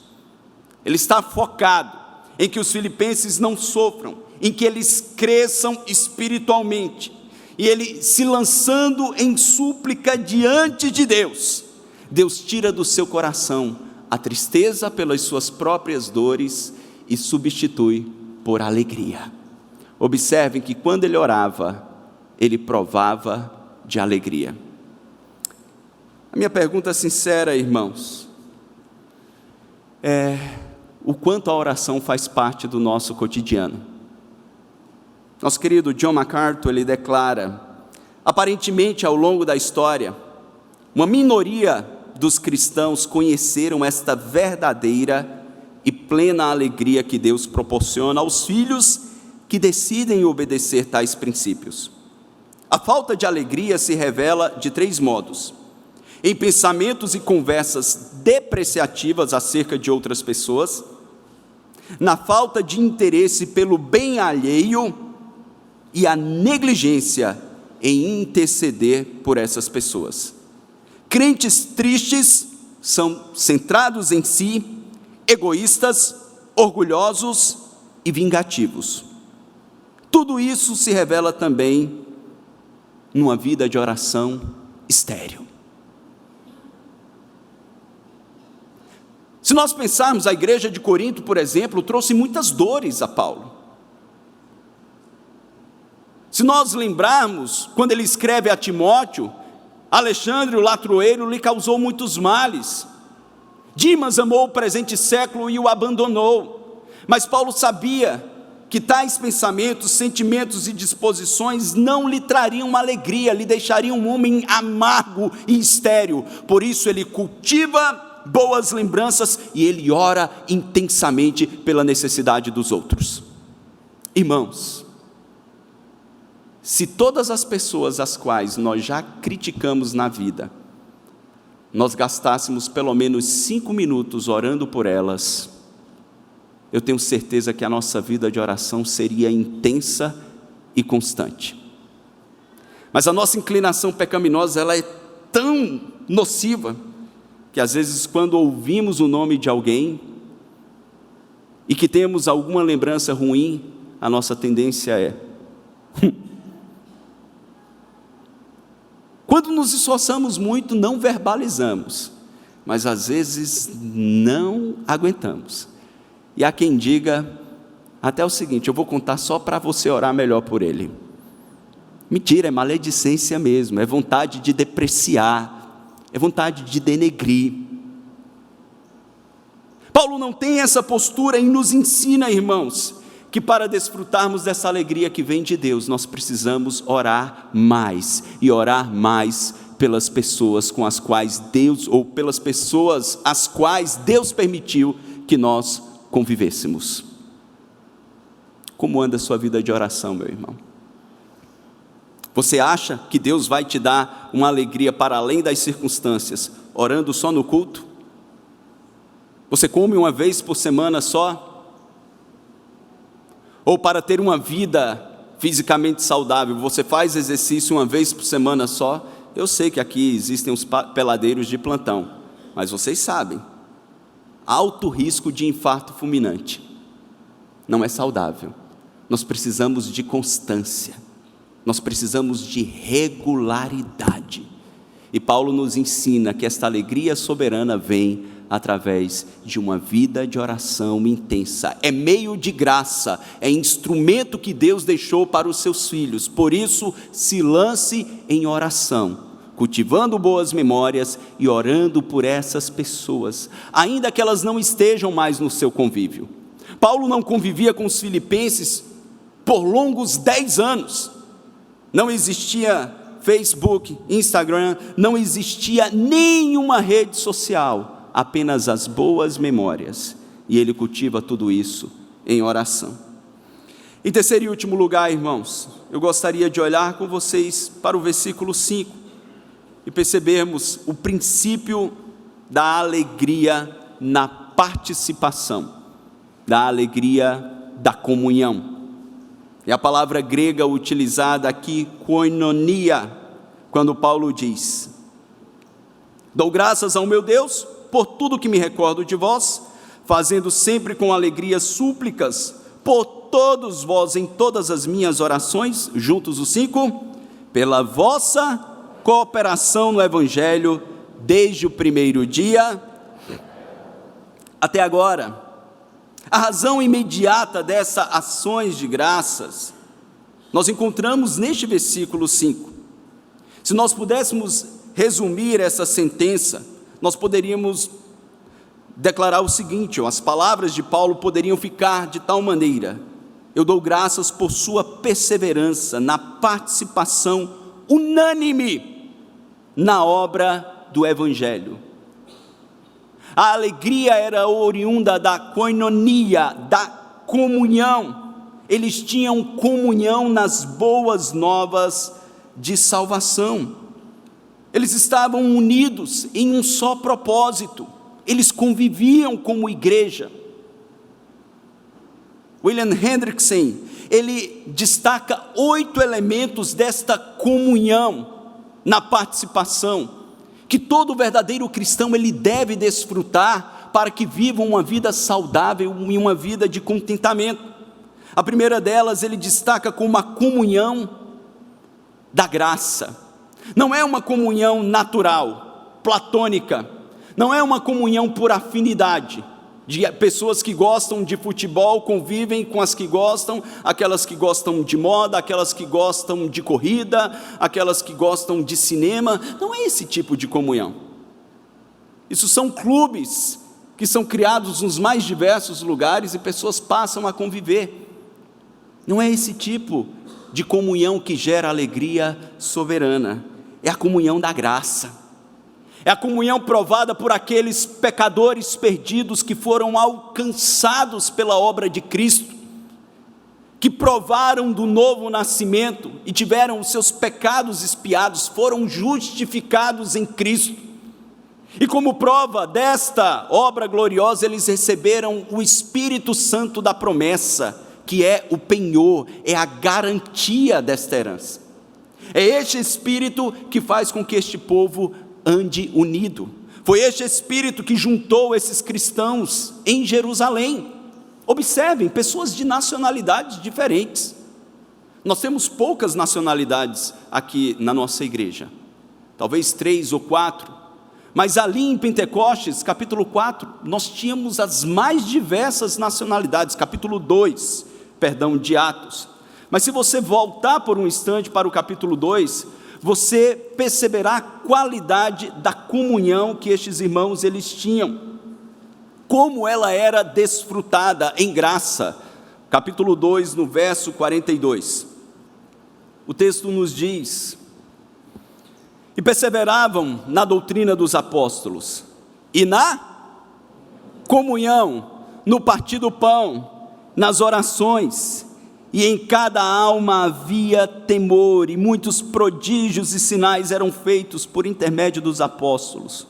Ele está focado em que os filipenses não sofram, em que eles cresçam espiritualmente, e ele se lançando em súplica diante de Deus. Deus tira do seu coração a tristeza pelas suas próprias dores e substitui por alegria. Observem que quando ele orava, ele provava de alegria. A minha pergunta sincera, irmãos, é o quanto a oração faz parte do nosso cotidiano. Nosso querido John MacArthur, ele declara: aparentemente ao longo da história, uma minoria dos cristãos conheceram esta verdadeira e plena alegria que Deus proporciona aos filhos que decidem obedecer tais princípios. A falta de alegria se revela de 3 modos: em pensamentos e conversas depreciativas acerca de outras pessoas, na falta de interesse pelo bem alheio e a negligência em interceder por essas pessoas. Crentes tristes são centrados em si, egoístas, orgulhosos e vingativos. Tudo isso se revela também numa vida de oração estéril. Se nós pensarmos, a igreja de Corinto, por exemplo, trouxe muitas dores a Paulo. Se nós lembrarmos, quando ele escreve a Timóteo, Alexandre o ladroeiro lhe causou muitos males. Dimas amou o presente século e o abandonou. Mas Paulo sabia que tais pensamentos, sentimentos e disposições não lhe trariam alegria, lhe deixariam um homem amargo e estéril. Por isso ele cultiva boas lembranças e ele ora intensamente pela necessidade dos outros. Irmãos, se todas as pessoas as quais nós já criticamos na vida, nós gastássemos pelo menos 5 minutos orando por elas, eu tenho certeza que a nossa vida de oração seria intensa e constante. Mas a nossa inclinação pecaminosa, ela é tão nociva, que às vezes quando ouvimos o nome de alguém, e que temos alguma lembrança ruim, a nossa tendência é... Quando nos esforçamos muito, não verbalizamos, mas às vezes não aguentamos. E há quem diga até o seguinte: eu vou contar só para você orar melhor por ele. Mentira, é maledicência mesmo, é vontade de depreciar, é vontade de denegrir. Paulo não tem essa postura e nos ensina, irmãos, que para desfrutarmos dessa alegria que vem de Deus, nós precisamos orar mais, e orar mais pelas pessoas com as quais Deus, ou pelas pessoas as quais Deus permitiu que nós convivêssemos. Como anda a sua vida de oração, meu irmão? Você acha que Deus vai te dar uma alegria para além das circunstâncias, orando só no culto? Você come uma vez por semana só? Ou para ter uma vida fisicamente saudável, você faz exercício uma vez por semana só? Eu sei que aqui existem os peladeiros de plantão, mas vocês sabem, alto risco de infarto fulminante. Não é saudável. Nós precisamos de constância, nós precisamos de regularidade. E Paulo nos ensina que esta alegria soberana vem através de uma vida de oração intensa. É meio de graça, é instrumento que Deus deixou para os seus filhos. Por isso, se lance em oração, cultivando boas memórias e orando por essas pessoas, ainda que elas não estejam mais no seu convívio. Paulo não convivia com os filipenses por longos 10 anos. Não existia Facebook, Instagram, não existia nenhuma rede social, apenas as boas memórias, e ele cultiva tudo isso em oração. Em terceiro e último lugar, irmãos, eu gostaria de olhar com vocês para o versículo 5, e percebermos o princípio da alegria na participação, da alegria da comunhão. E a palavra grega utilizada aqui, koinonia, quando Paulo diz: dou graças ao meu Deus por tudo que me recordo de vós, fazendo sempre com alegria súplicas por todos vós em todas as minhas orações, juntos os 5, pela vossa cooperação no Evangelho, desde o primeiro dia até agora. A razão imediata dessas ações de graças, nós encontramos neste versículo 5. Se nós pudéssemos resumir essa sentença, nós poderíamos declarar o seguinte, ou as palavras de Paulo poderiam ficar de tal maneira: eu dou graças por sua perseverança na participação unânime na obra do Evangelho. A alegria era oriunda da koinonia, da comunhão. Eles tinham comunhão nas boas novas de salvação. Eles estavam unidos em um só propósito. Eles conviviam como igreja. William Hendrickson, ele destaca 8 elementos desta comunhão na participação, que todo verdadeiro cristão ele deve desfrutar para que viva uma vida saudável e uma vida de contentamento. A primeira delas ele destaca como a comunhão da graça. Não é uma comunhão natural, platônica, não é uma comunhão por afinidade, de pessoas que gostam de futebol convivem com as que gostam, aquelas que gostam de moda, aquelas que gostam de corrida, aquelas que gostam de cinema. Não é esse tipo de comunhão. Isso são clubes que são criados nos mais diversos lugares e pessoas passam a conviver. Não é esse tipo de comunhão que gera alegria soberana. É a comunhão da graça. É a comunhão provada por aqueles pecadores perdidos que foram alcançados pela obra de Cristo, que provaram do novo nascimento e tiveram os seus pecados expiados, foram justificados em Cristo. E como prova desta obra gloriosa, eles receberam o Espírito Santo da promessa, que é o penhor, é a garantia desta herança. É este Espírito que faz com que este povo ande unido. Foi este Espírito que juntou esses cristãos em Jerusalém. Observem, pessoas de nacionalidades diferentes. Nós temos poucas nacionalidades aqui na nossa igreja, talvez 3 ou 4, mas ali em Pentecostes, capítulo 4, nós tínhamos as mais diversas nacionalidades, capítulo 2, de Atos. Mas se você voltar por um instante para o capítulo 2, você perceberá a qualidade da comunhão que estes irmãos eles tinham, como ela era desfrutada em graça. Capítulo 2, no verso 42, o texto nos diz: e perseveravam na doutrina dos apóstolos, e na comunhão, no partir do pão, nas orações, e em cada alma havia temor, e muitos prodígios e sinais eram feitos por intermédio dos apóstolos.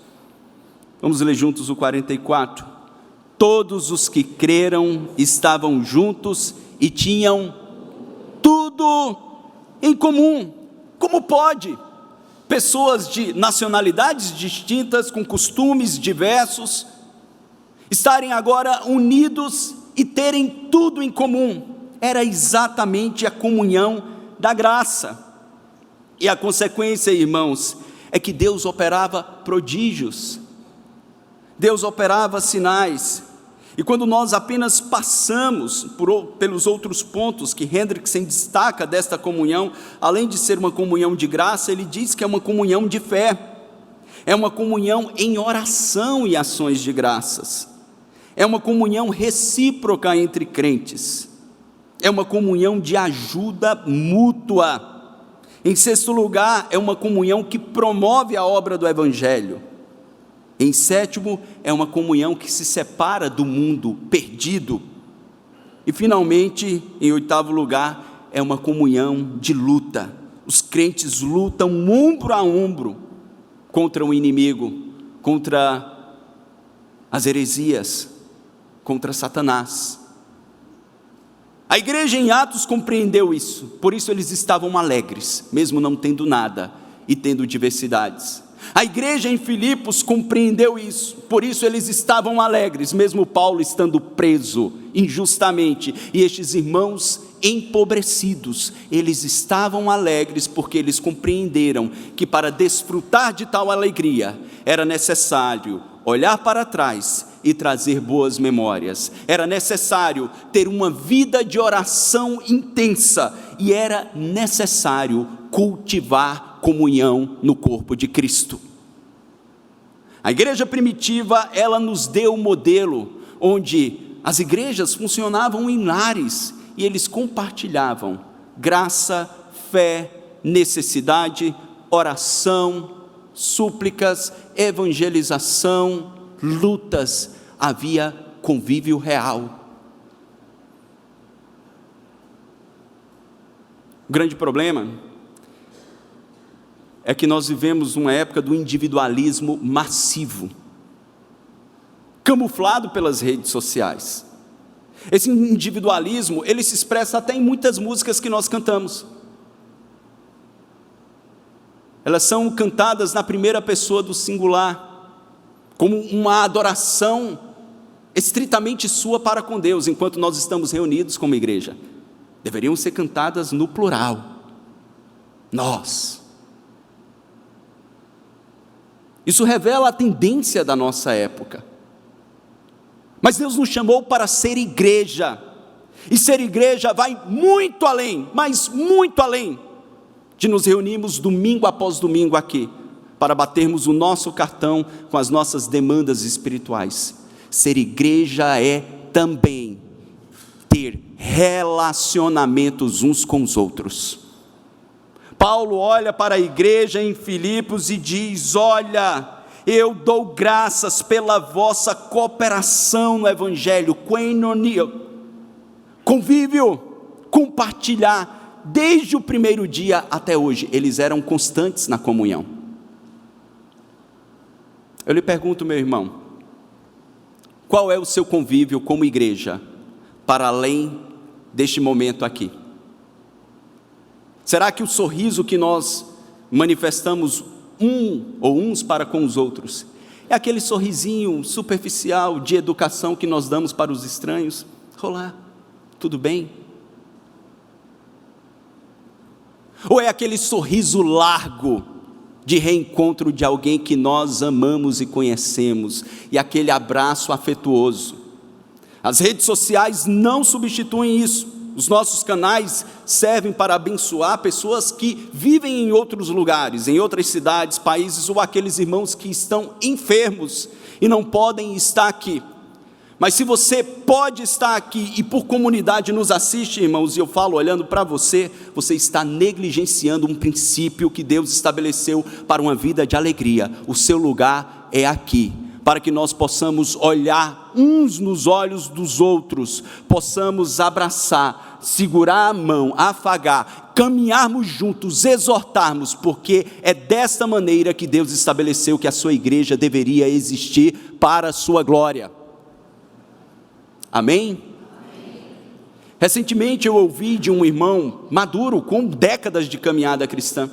Vamos ler juntos o 44. Todos os que creram estavam juntos e tinham tudo em comum. Como pode pessoas de nacionalidades distintas, com costumes diversos, estarem agora unidos e terem tudo em comum? Era exatamente a comunhão da graça. E a consequência, irmãos, é que Deus operava prodígios, Deus operava sinais. E quando nós apenas passamos pelos outros pontos que Hendrickson destaca desta comunhão, além de ser uma comunhão de graça, ele diz que é uma comunhão de fé, é uma comunhão em oração e ações de graças, é uma comunhão recíproca entre crentes, é uma comunhão de ajuda mútua. Em sexto lugar, é uma comunhão que promove a obra do Evangelho. Em sétimo, é uma comunhão que se separa do mundo perdido. E finalmente, em oitavo lugar, é uma comunhão de luta. Os crentes lutam ombro a ombro contra o inimigo, contra as heresias, contra Satanás. A igreja em Atos compreendeu isso, por isso eles estavam alegres, mesmo não tendo nada e tendo diversidades. A igreja em Filipos compreendeu isso, por isso eles estavam alegres, mesmo Paulo estando preso injustamente, e estes irmãos empobrecidos, eles estavam alegres porque eles compreenderam que para desfrutar de tal alegria, era necessário olhar para trás e trazer boas memórias, era necessário ter uma vida de oração intensa, e era necessário cultivar comunhão no corpo de Cristo. A igreja primitiva, ela nos deu um modelo, onde as igrejas funcionavam em lares, e eles compartilhavam graça, fé, necessidade, oração, súplicas, evangelização, lutas, havia convívio real. O grande problema é que nós vivemos uma época do individualismo massivo, camuflado pelas redes sociais. Esse individualismo, ele se expressa até em muitas músicas que nós cantamos. Elas são cantadas na primeira pessoa do singular, como uma adoração estritamente sua para com Deus, enquanto nós estamos reunidos como igreja. Deveriam ser cantadas no plural. Nós. Isso revela a tendência da nossa época. Mas Deus nos chamou para ser igreja, e ser igreja vai muito além, mas muito além, de nos reunirmos domingo após domingo aqui, para batermos o nosso cartão com as nossas demandas espirituais. Ser igreja é também ter relacionamentos uns com os outros. Paulo olha para a igreja em Filipos e diz: olha, eu dou graças pela vossa cooperação no Evangelho, koinonia, convívio, compartilhar, desde o primeiro dia até hoje, eles eram constantes na comunhão. Eu lhe pergunto, meu irmão, qual é o seu convívio como igreja, para além deste momento aqui? Será que o sorriso que nós manifestamos uns para com os outros é aquele sorrisinho superficial de educação que nós damos para os estranhos? Olá, tudo bem? Ou é aquele sorriso largo de reencontro de alguém que nós amamos e conhecemos, e aquele abraço afetuoso? As redes sociais não substituem isso. Os nossos canais servem para abençoar pessoas que vivem em outros lugares, em outras cidades, países, ou aqueles irmãos que estão enfermos e não podem estar aqui. Mas se você pode estar aqui e por comunidade nos assiste, irmãos, e eu falo olhando para você, você está negligenciando um princípio que Deus estabeleceu para uma vida de alegria. O seu lugar é aqui, para que nós possamos olhar uns nos olhos dos outros, possamos abraçar, segurar a mão, afagar, caminharmos juntos, exortarmos, porque é desta maneira que Deus estabeleceu que a sua igreja deveria existir para a sua glória. Amém? Recentemente eu ouvi de um irmão maduro, com décadas de caminhada cristã,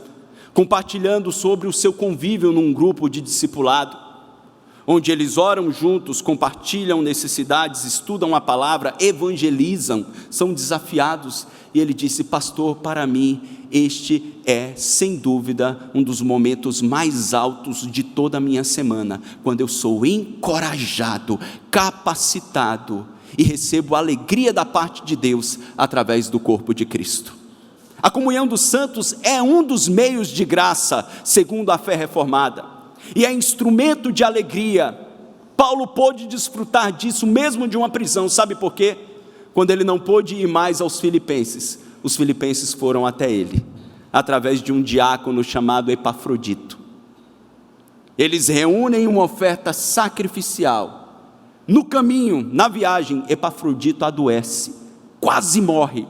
compartilhando sobre o seu convívio num grupo de discipulado, onde eles oram juntos, compartilham necessidades, estudam a palavra, evangelizam, são desafiados. E ele disse: pastor, para mim este é, sem dúvida, um dos momentos mais altos de toda a minha semana, quando eu sou encorajado, capacitado, e recebo a alegria da parte de Deus, através do corpo de Cristo. A comunhão dos santos é um dos meios de graça, segundo a fé reformada, e é instrumento de alegria. Paulo pôde desfrutar disso mesmo de uma prisão. Sabe por quê? Quando ele não pôde ir mais aos filipenses, os filipenses foram até ele, através de um diácono chamado Epafrodito. Eles reúnem uma oferta sacrificial. No caminho, na viagem, Epafrodito adoece, quase morre,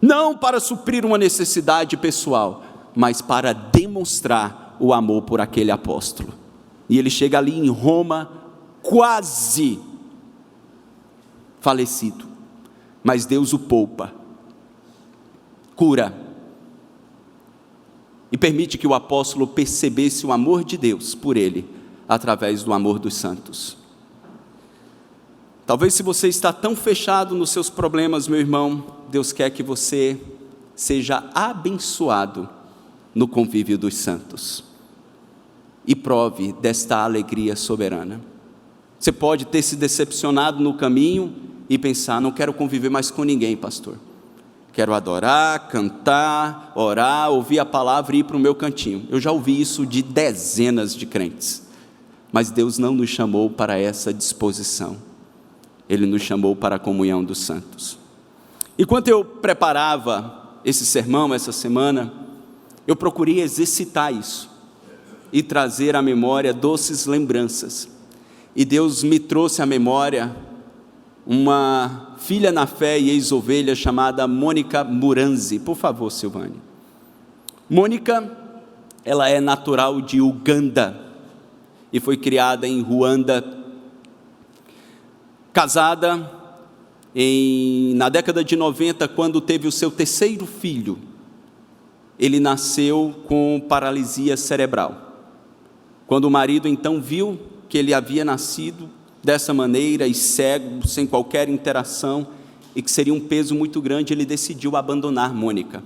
não para suprir uma necessidade pessoal, mas para demonstrar o amor por aquele apóstolo. E ele chega ali em Roma, quase falecido, mas Deus o poupa, cura, e permite que o apóstolo percebesse o amor de Deus por ele, através do amor dos santos. Talvez, se você está tão fechado nos seus problemas, meu irmão, Deus quer que você seja abençoado no convívio dos santos e prove desta alegria soberana. Você pode ter se decepcionado no caminho e pensar: não quero conviver mais com ninguém, pastor. Quero adorar, cantar, orar, ouvir a palavra e ir para o meu cantinho. Eu já ouvi isso de dezenas de crentes, mas Deus não nos chamou para essa disposição. Ele nos chamou para a comunhão dos santos. Enquanto eu preparava esse sermão essa semana, eu procurei exercitar isso e trazer à memória doces lembranças. E Deus me trouxe à memória uma filha na fé e ex-ovelha chamada Mônica Muranzi. Por favor, Silvane. Mônica, ela é natural de Uganda e foi criada em Ruanda, casada na década de 90, quando teve o seu terceiro filho. Ele nasceu com paralisia cerebral. Quando o marido então viu que ele havia nascido dessa maneira, e cego, sem qualquer interação, e que seria um peso muito grande, ele decidiu abandonar Mônica.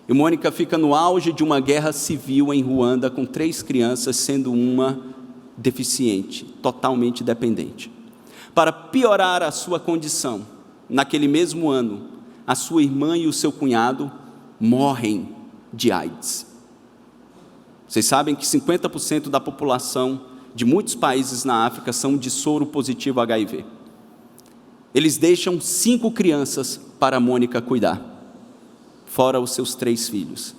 E Mônica fica no auge de uma guerra civil em Ruanda, com 3 crianças, sendo uma deficiente, totalmente dependente. Para piorar a sua condição, naquele mesmo ano, a sua irmã e o seu cunhado morrem de AIDS. Vocês sabem que 50% da população de muitos países na África são de soro positivo HIV. Eles deixam 5 crianças para Mônica cuidar, fora os seus 3 filhos.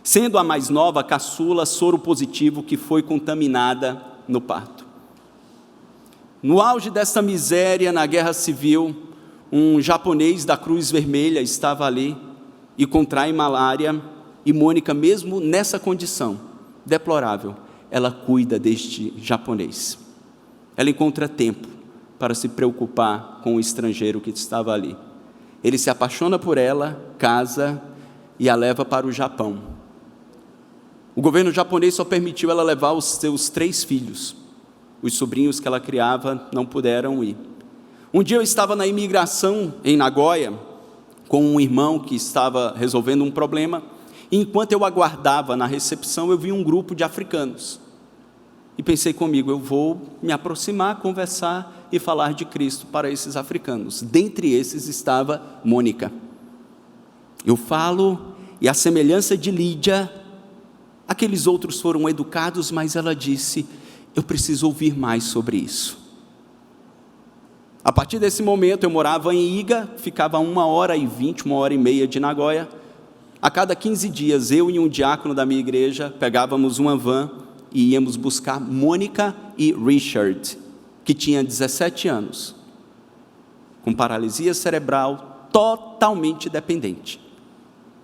Sendo a mais nova, a caçula, soro positivo, que foi contaminada no parto. No auge dessa miséria, na guerra civil, um japonês da Cruz Vermelha estava ali e contrai malária, e Mônica, mesmo nessa condição deplorável, ela cuida deste japonês. Ela encontra tempo para se preocupar com o estrangeiro que estava ali. Ele se apaixona por ela, casa e a leva para o Japão. O governo japonês só permitiu ela levar os seus 3 filhos. Os sobrinhos que ela criava não puderam ir. Um dia eu estava na imigração em Nagoya, com um irmão que estava resolvendo um problema, e enquanto eu aguardava na recepção, eu vi um grupo de africanos. E pensei comigo, eu vou me aproximar, conversar e falar de Cristo para esses africanos. Dentre esses estava Mônica. Eu falo, e a semelhança de Lídia, aqueles outros foram educados, mas ela disse, eu preciso ouvir mais sobre isso. A partir desse momento, eu morava em Iga, ficava 1h20, 1h30 de Nagoya. A cada 15 dias, eu e um diácono da minha igreja, pegávamos uma van e íamos buscar Mônica e Richard, que tinha 17 anos, com paralisia cerebral, totalmente dependente.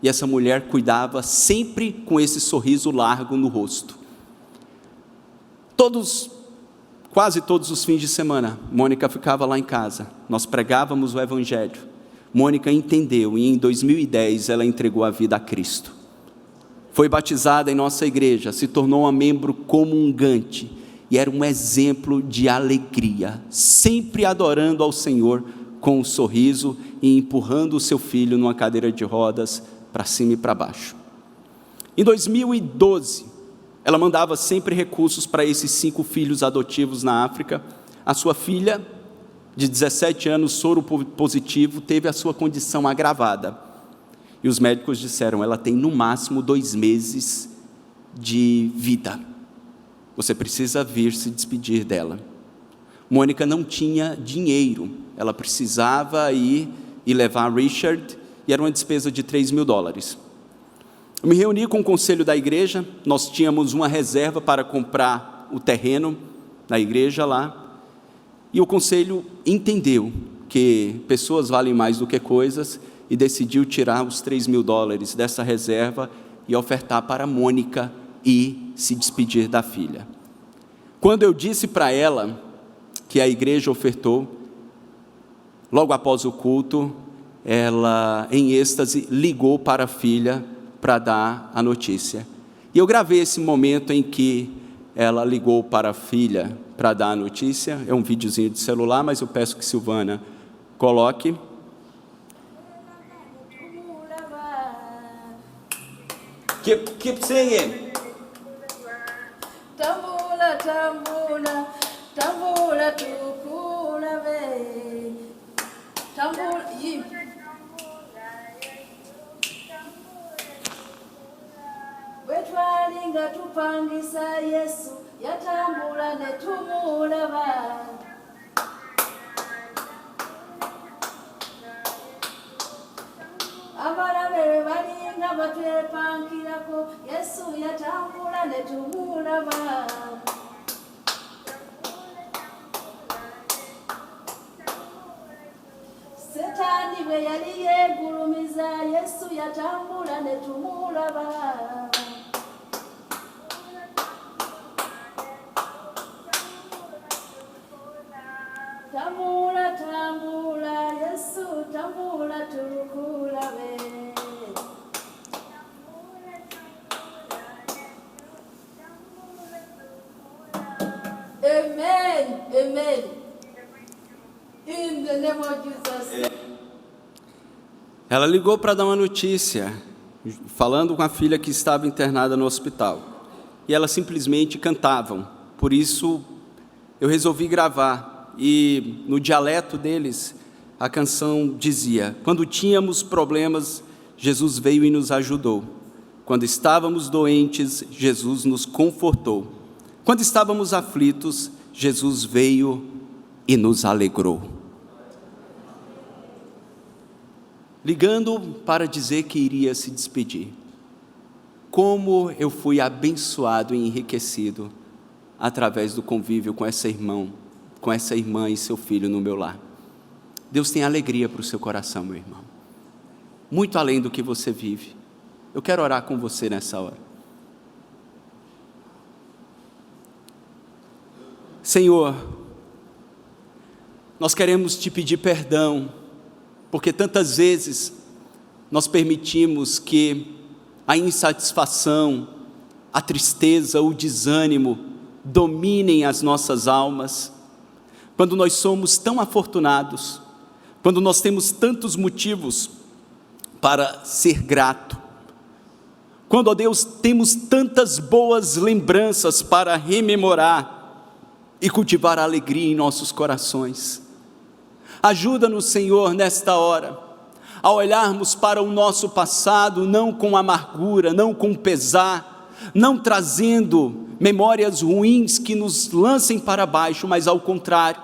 E essa mulher cuidava sempre com esse sorriso largo no rosto. Quase todos os fins de semana, Mônica ficava lá em casa, nós pregávamos o Evangelho. Mônica entendeu e em 2010 ela entregou a vida a Cristo. Foi batizada em nossa igreja, se tornou uma membro comungante e era um exemplo de alegria, sempre adorando ao Senhor com um sorriso e empurrando o seu filho numa cadeira de rodas para cima e para baixo. Em 2012, ela mandava sempre recursos para esses 5 filhos adotivos na África. A sua filha, de 17 anos, soro positivo, teve a sua condição agravada. E os médicos disseram, ela tem no máximo 2 meses de vida. Você precisa vir se despedir dela. Mônica não tinha dinheiro, ela precisava ir e levar Richard, e era uma despesa de $3.000. Eu me reuni com o conselho da igreja, nós tínhamos uma reserva para comprar o terreno na igreja lá, e o conselho entendeu que pessoas valem mais do que coisas, e decidiu tirar os $3.000 dessa reserva e ofertar para Mônica e se despedir da filha. Quando eu disse para ela que a igreja ofertou, logo após o culto, ela, em êxtase, ligou para a filha para dar a notícia. E eu gravei esse momento em que ela ligou para a filha para dar a notícia. É um videozinho de celular, mas eu peço que Silvana coloque. Keep singing. Tambula, tambula, tambula, tukula ve. Tambula, wetwalinga tupangisa Yesu, yatambula ne tumulaba. Abalabe balinga batwepankirako, Yesu yatambula ne tumulaba. Setani bwe yali yegulumiza, Yesu yatambula ne tumulaba. Tambula, tambula, Yesu, tambula, tukulabe. Amen, amen. In the name of Jesus. Ela ligou para dar uma notícia, falando com a filha que estava internada no hospital. E elas simplesmente cantavam. Por isso, eu resolvi gravar. E no dialeto deles, a canção dizia: quando tínhamos problemas, Jesus veio e nos ajudou. Quando estávamos doentes, Jesus nos confortou. Quando estávamos aflitos, Jesus veio e nos alegrou. Ligando para dizer que iria se despedir. Como eu fui abençoado e enriquecido através do convívio com essa irmã e seu filho no meu lar. Deus tem alegria para o seu coração, meu irmão. Muito além do que você vive. Eu quero orar com você nessa hora. Senhor, nós queremos te pedir perdão, porque tantas vezes nós permitimos que a insatisfação, a tristeza, o desânimo dominem as nossas almas, quando nós somos tão afortunados, quando nós temos tantos motivos para ser grato, quando, ó Deus, temos tantas boas lembranças para rememorar e cultivar a alegria em nossos corações. Ajuda-nos, Senhor, nesta hora, a olharmos para o nosso passado, não com amargura, não com pesar, não trazendo memórias ruins que nos lancem para baixo, mas ao contrário,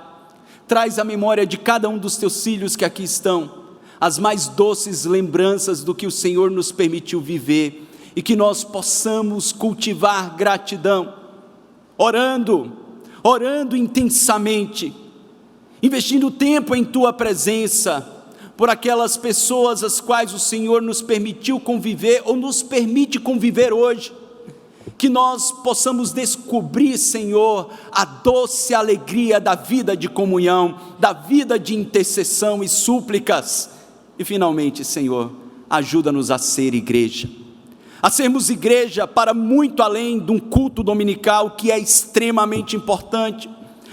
traz a memória de cada um dos teus filhos que aqui estão, as mais doces lembranças do que o Senhor nos permitiu viver, e que nós possamos cultivar gratidão, orando intensamente, investindo tempo em tua presença, por aquelas pessoas as quais o Senhor nos permitiu conviver, ou nos permite conviver hoje, que nós possamos descobrir, Senhor, a doce alegria da vida de comunhão, da vida de intercessão e súplicas, e finalmente, Senhor, ajuda-nos a ser igreja, a sermos igreja para muito além de um culto dominical, que é extremamente importante,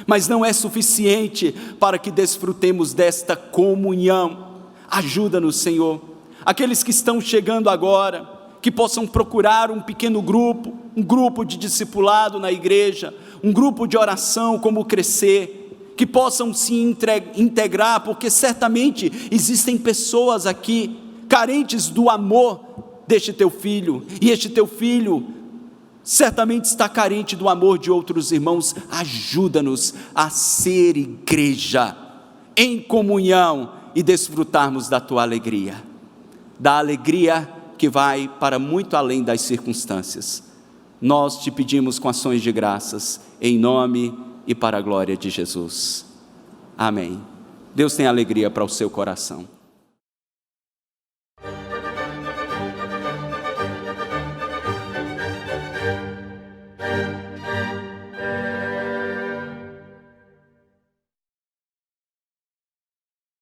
mas não é suficiente para que desfrutemos desta comunhão. Ajuda-nos, Senhor, aqueles que estão chegando agora, que possam procurar um pequeno grupo, um grupo de discipulado na igreja, um grupo de oração como Crescer, que possam se integrar, porque certamente existem pessoas aqui carentes do amor deste teu filho, e este teu filho certamente está carente do amor de outros irmãos. Ajuda-nos a ser igreja, em comunhão, e desfrutarmos da tua alegria, da alegria que vai para muito além das circunstâncias. Nós te pedimos com ações de graças, em nome e para a glória de Jesus. Amém. Deus tem alegria para o seu coração.